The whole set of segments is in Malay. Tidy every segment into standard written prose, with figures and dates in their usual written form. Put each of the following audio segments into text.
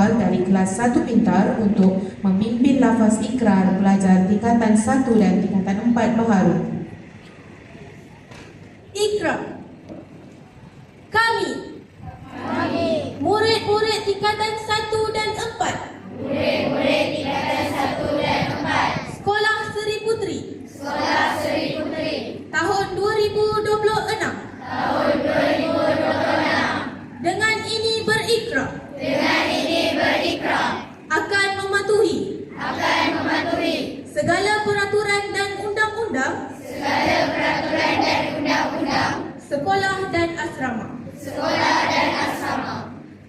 awal dari kelas 1 pintar untuk memimpin lafaz ikrar pelajar tingkatan 1 dan tingkatan 4 baharu. Ikrar. Kami murid-murid tingkatan 1 dan 4 Sekolah Seri Putri tahun 2026 dengan ini berikrar akan mematuhi segala peraturan dan undang-undang sekolah dan asrama.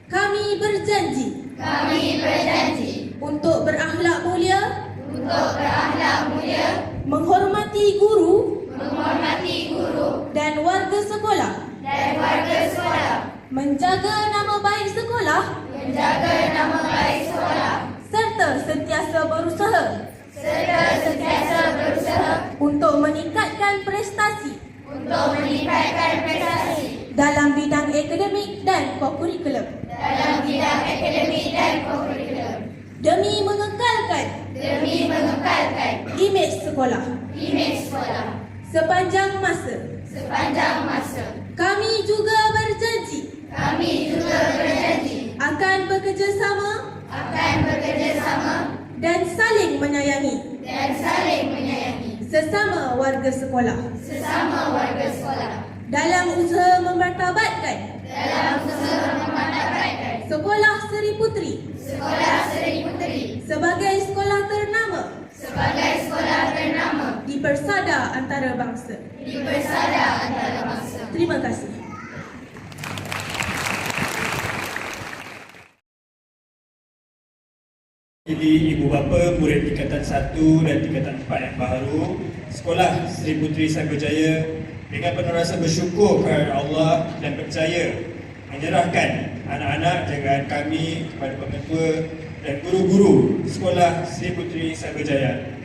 Kami berjanji untuk berakhlak mulia, menghormati guru dan warga sekolah, menjaga nama baik sekolah, serta sentiasa berusaha untuk meningkatkan prestasi dalam bidang akademik dan kokurikulum demi mengekalkan imej sekolah sepanjang masa. Kami juga berjanji akan bekerjasama dan saling menyayangi sesama warga sekolah dalam usaha memartabatkan Sekolah Seri Putri sebagai sekolah ternama di persada antarabangsa. Terima kasih. Jadi ibu bapa murid tingkatan 1 dan tingkatan 4 yang baru Sekolah Seri Putri Sagarjaya dengan penuh rasa bersyukur kepada Allah dan percaya menyerahkan anak-anak jagaan kami kepada pengetua dan guru-guru Sekolah Seri Putri Sagarjaya.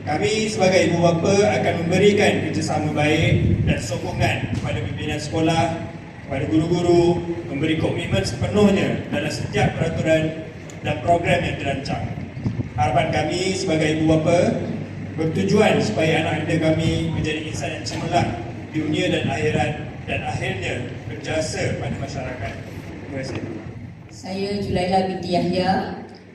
Kami sebagai ibu bapa akan memberikan kerjasama baik dan sokongan kepada pimpinan sekolah, kepada guru-guru, memberi komitmen sepenuhnya dalam setiap peraturan dan program yang dirancang. Harapan kami sebagai ibu bapa bertujuan supaya anak didik kami menjadi insan yang cemerlang di dunia dan akhirat dan akhirnya berjasa pada masyarakat. Terima kasih. Saya Julaiha binti Yahya,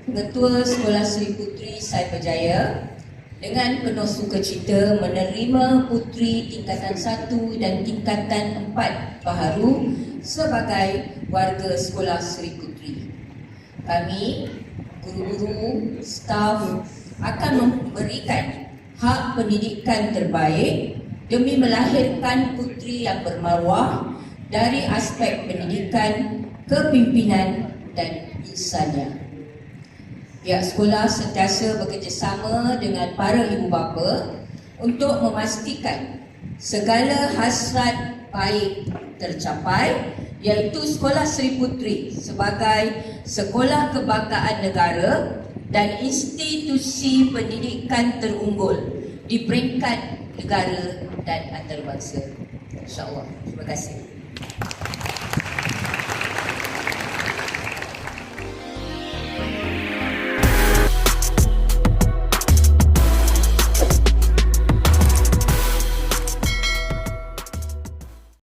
Pengetua Sekolah Seri Putri Sagarjaya, dengan penuh sukacita menerima putri tingkatan 1 dan tingkatan 4 baharu sebagai warga Sekolah Seri Putri. Kami, guru-guru, staf akan memberikan hak pendidikan terbaik demi melahirkan putri yang bermaruah dari aspek pendidikan, kepimpinan dan insania. Pihak sekolah sentiasa bekerjasama dengan para ibu bapa untuk memastikan segala hasrat baik tercapai, iaitu Sekolah Seri Putri sebagai sekolah kebanggaan negara dan institusi pendidikan terunggul di peringkat negara dan antarabangsa. InsyaAllah. Terima kasih.